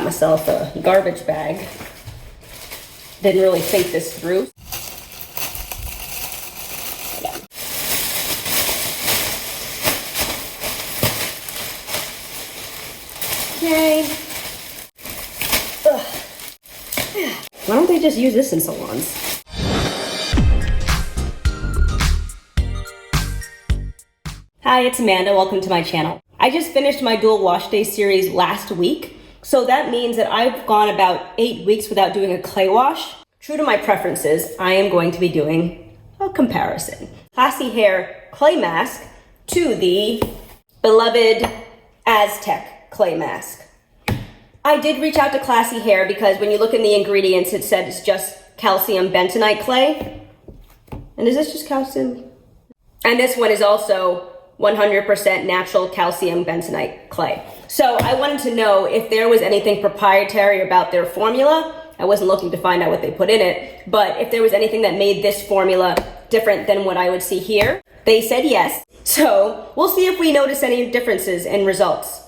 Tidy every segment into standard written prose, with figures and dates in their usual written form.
myself a garbage bag. Didn't really think this through. Okay. Ugh. Why don't they just use this in salons? Hi, it's Amanda. Welcome to my channel. I just finished my dual wash day series last week, so that means that I've gone about 8 weeks without doing a clay wash. True to my preferences, I am going to be doing a comparison. Classy Hair clay mask to the beloved Aztec clay mask. I did reach out to Classy Hair because when you look in the ingredients, it said it's just calcium bentonite clay. And is this just calcium? And this one is also 100% natural calcium bentonite clay. So I wanted to know if there was anything proprietary about their formula. I wasn't looking to find out what they put in it, but if there was anything that made this formula different than what I would see here. They said yes. So we'll see if we notice any differences in results.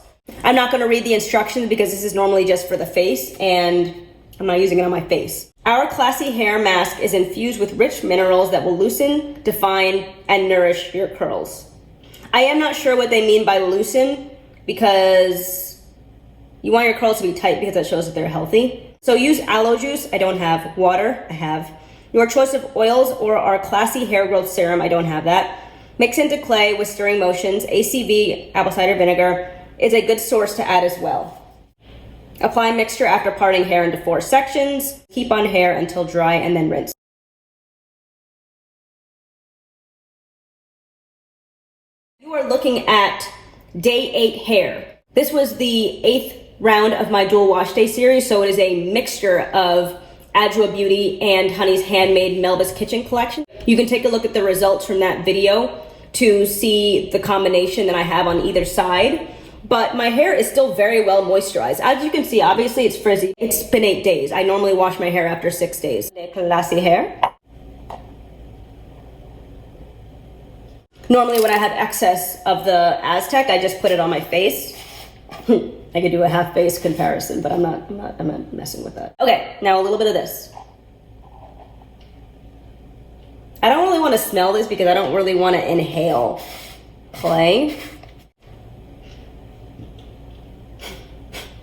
I'm not gonna read the instructions because this is normally just for the face and I'm not using it on my face. Our Classy Hair mask is infused with rich minerals that will loosen, define, and nourish your curls. I am not sure what they mean by loosen because you want your curls to be tight because that shows that they're healthy. So use aloe juice. I don't have. Water. I have. Your choice of oils or our Classy Hair Growth Serum. I don't have that. Mix into clay with stirring motions. ACV, apple cider vinegar, is a good source to add as well. Apply mixture after parting hair into 4 sections. Keep on hair until dry and then rinse. You are looking at day 8 hair. This was the 8th round of my dual wash day series, so it is a mixture of Adjoa Beauty and Honey's Handmade Melba's Kitchen collection. You can take a look at the results from that video to see the combination that I have on either side. But my hair is still very well moisturized. As you can see, obviously it's frizzy. It's been 8 days. I normally wash my hair after 6 days. Classy Hair. Normally when I have excess of the Aztec, I just put it on my face. I could do a half face comparison, but I'm not messing with that. Okay, now a little bit of this. I don't really want to smell this because I don't really want to inhale clay.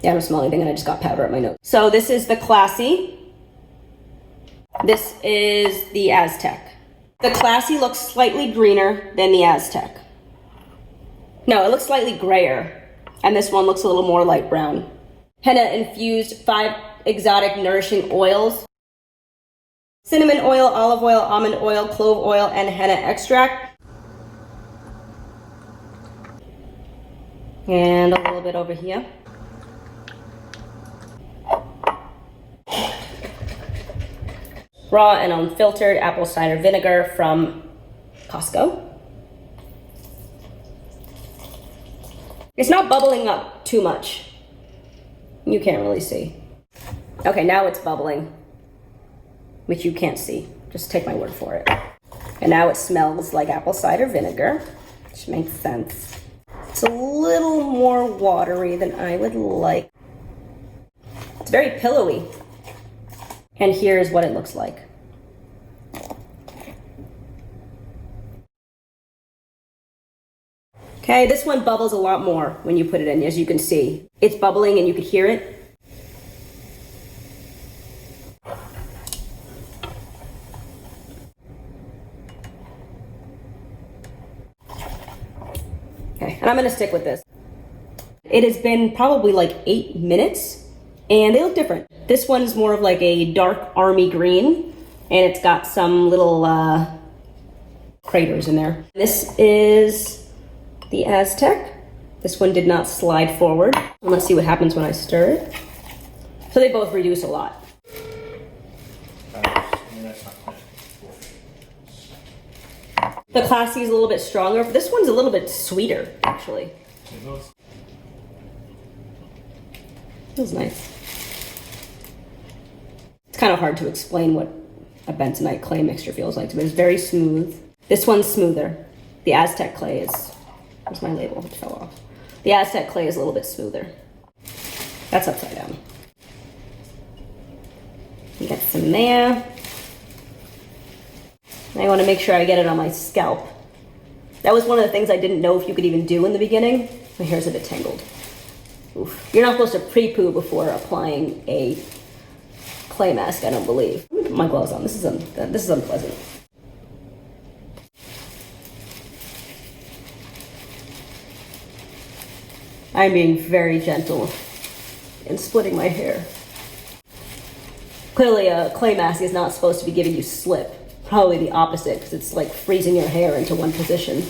Yeah, I don't smell anything and I just got powder at my nose. So this is the Classy. This is the Aztec. The Classy looks slightly greener than the Aztec. No, it looks slightly grayer. And this one looks a little more light brown. Henna infused 5 exotic nourishing oils. Cinnamon oil, olive oil, almond oil, clove oil, and henna extract. And a little bit over here. Raw and unfiltered apple cider vinegar from Costco. It's not bubbling up too much. You can't really see. Okay, now it's bubbling, which you can't see. Just take my word for it. And now it smells like apple cider vinegar, which makes sense. It's a little more watery than I would like. It's very pillowy. And here's what it looks like. Okay, this one bubbles a lot more when you put it in, as you can see. It's bubbling and you could hear it. Okay, and I'm gonna stick with this. It has been probably like 8 minutes and they look different. This one's more of like a dark army green and it's got some little craters in there. This is the Aztec. This one did not slide forward. And let's see what happens when I stir it. So they both reduce a lot. The Classy is a little bit stronger. This one's a little bit sweeter, actually. Feels nice. It's kind of hard to explain what a bentonite clay mixture feels like, but it's very smooth. This one's smoother. The Aztec clay is, where's my label? It fell off. The Aztec clay is a little bit smoother. That's upside down. Get some there. And I want to make sure I get it on my scalp. That was one of the things I didn't know if you could even do in the beginning. My hair's a bit tangled. Oof. You're not supposed to pre-poo before applying a clay mask, I don't believe. Let me put my gloves on. This is unpleasant. I'm being very gentle in splitting my hair. Clearly a clay mask is not supposed to be giving you slip. Probably the opposite, because it's like freezing your hair into one position.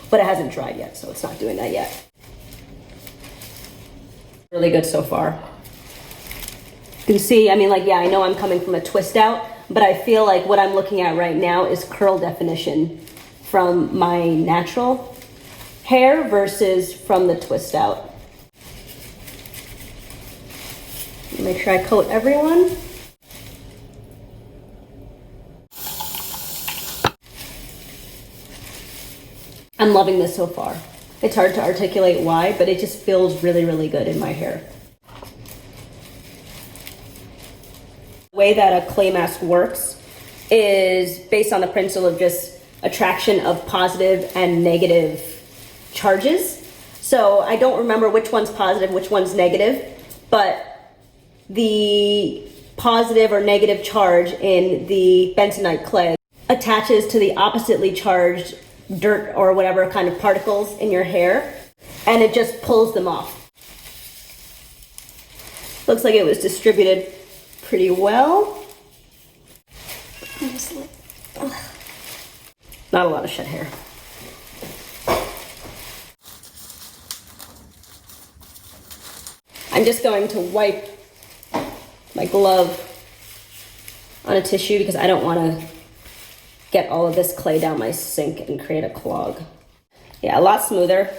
But it hasn't dried yet, so it's not doing that yet. Really good so far. You can see, I mean, like, yeah, I know I'm coming from a twist out, but I feel like what I'm looking at right now is curl definition from my natural hair versus from the twist out. Make sure I coat everyone. I'm loving this so far. It's hard to articulate why, but it just feels really, really good in my hair. The way that a clay mask works is based on the principle of just attraction of positive and negative charges. So I don't remember which one's positive, which one's negative, but the positive or negative charge in the bentonite clay attaches to the oppositely charged dirt or whatever kind of particles in your hair, and it just pulls them off. Looks like it was distributed pretty well. Not a lot of shed hair. I'm just going to wipe my glove on a tissue because I don't want to get all of this clay down my sink and create a clog. Yeah, a lot smoother.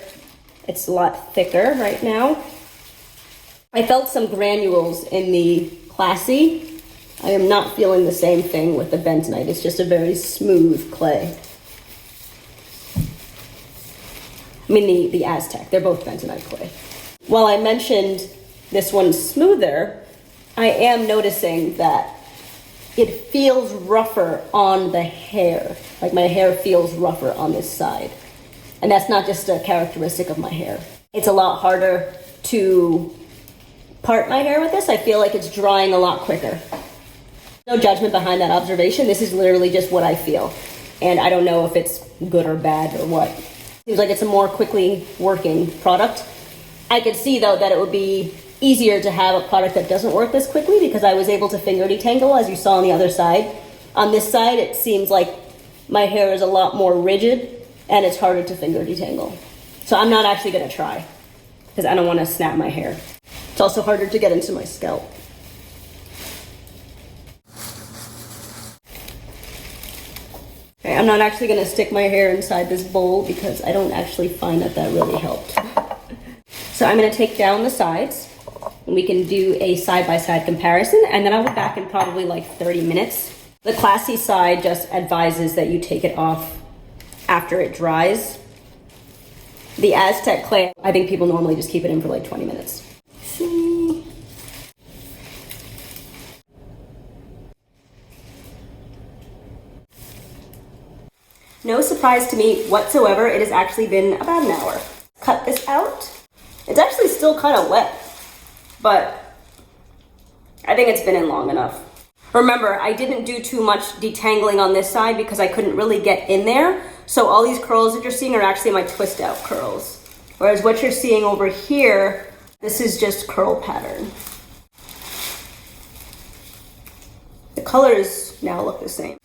It's a lot thicker right now. I felt some granules in the classy. I am not feeling the same thing with the bentonite. It's just a very smooth clay. I mean the Aztec, they're both bentonite clay. While I mentioned this one's smoother, I am noticing that it feels rougher on the hair. Like my hair feels rougher on this side. And that's not just a characteristic of my hair. It's a lot harder to part my hair with this. I feel like it's drying a lot quicker. No judgment behind that observation. This is literally just what I feel. And I don't know if it's good or bad or what. Seems like it's a more quickly working product. I could see though that it would be easier to have a product that doesn't work this quickly because I was able to finger detangle, as you saw on the other side. On this side, it seems like my hair is a lot more rigid and it's harder to finger detangle. So I'm not actually gonna try because I don't wanna snap my hair. It's also harder to get into my scalp. Okay, I'm not actually gonna stick my hair inside this bowl because I don't actually find that that really helped. So I'm gonna take down the sides and we can do a side-by-side comparison, and then I'll be back in probably like 30 minutes. The classy side just advises that you take it off after it dries. The Aztec clay, I think people normally just keep it in for like 20 minutes. No surprise to me whatsoever, it has actually been about an hour. Cut this out. It's actually still kind of wet, but I think it's been in long enough. Remember, I didn't do too much detangling on this side because I couldn't really get in there. So all these curls that you're seeing are actually my twist out curls. Whereas what you're seeing over here, this is just curl pattern. The colors now look the same.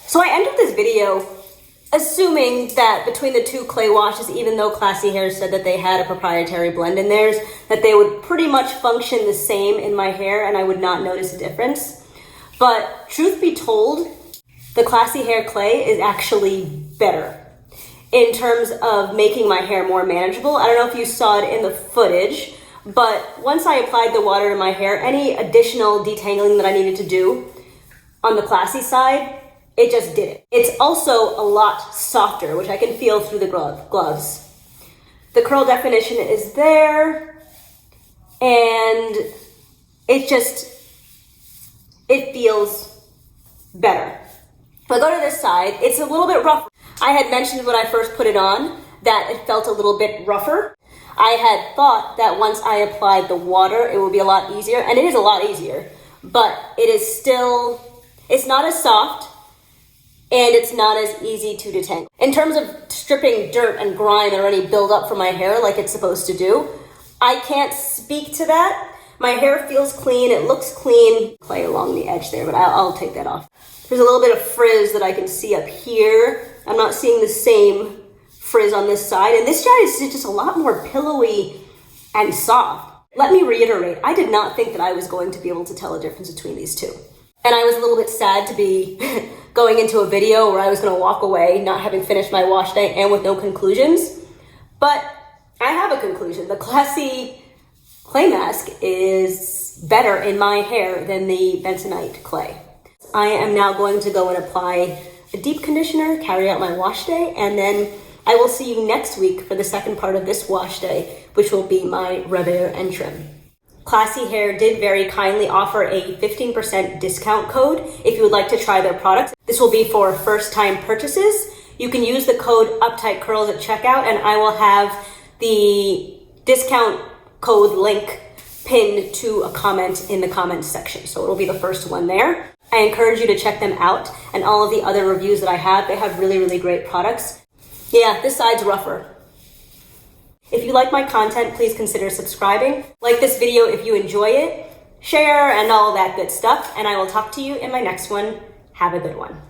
So I ended this video Assuming that between the two clay washes, even though Classy Hair said that they had a proprietary blend in theirs, that they would pretty much function the same in my hair and I would not notice a difference. But truth be told, the Classy Hair clay is actually better in terms of making my hair more manageable. I don't know if you saw it in the footage, but once I applied the water to my hair, any additional detangling that I needed to do on the Classy side, it just did it. It's also a lot softer, which I can feel through the gloves. The curl definition is there, and it feels better. If I go to this side, it's a little bit rougher. I had mentioned when I first put it on that it felt a little bit rougher. I had thought that once I applied the water, it would be a lot easier, and it is a lot easier, but it is still, it's not as soft, and it's not as easy to detangle. In terms of stripping dirt and grime or any buildup from my hair like it's supposed to do, I can't speak to that. My hair feels clean, it looks clean. Clay along the edge there, but I'll take that off. There's a little bit of frizz that I can see up here. I'm not seeing the same frizz on this side, and this side is just a lot more pillowy and soft. Let me reiterate, I did not think that I was going to be able to tell a difference between these two. And I was a little bit sad to be going into a video where I was gonna walk away not having finished my wash day and with no conclusions. But I have a conclusion. The Classy clay mask is better in my hair than the Bentonite clay. I am now going to go and apply a deep conditioner, carry out my wash day, and then I will see you next week for the second part of this wash day, which will be my repair and trim. Classy Hair did very kindly offer a 15% discount code if you would like to try their products. This will be for first-time purchases. You can use the code UptightCurls at checkout, and I will have the discount code link pinned to a comment in the comments section. So it'll be the first one there. I encourage you to check them out, and all of the other reviews that I have, they have really, really great products. Yeah, this side's rougher. If you like my content, please consider subscribing. Like this video if you enjoy it, share, and all that good stuff, and I will talk to you in my next one. Have a good one.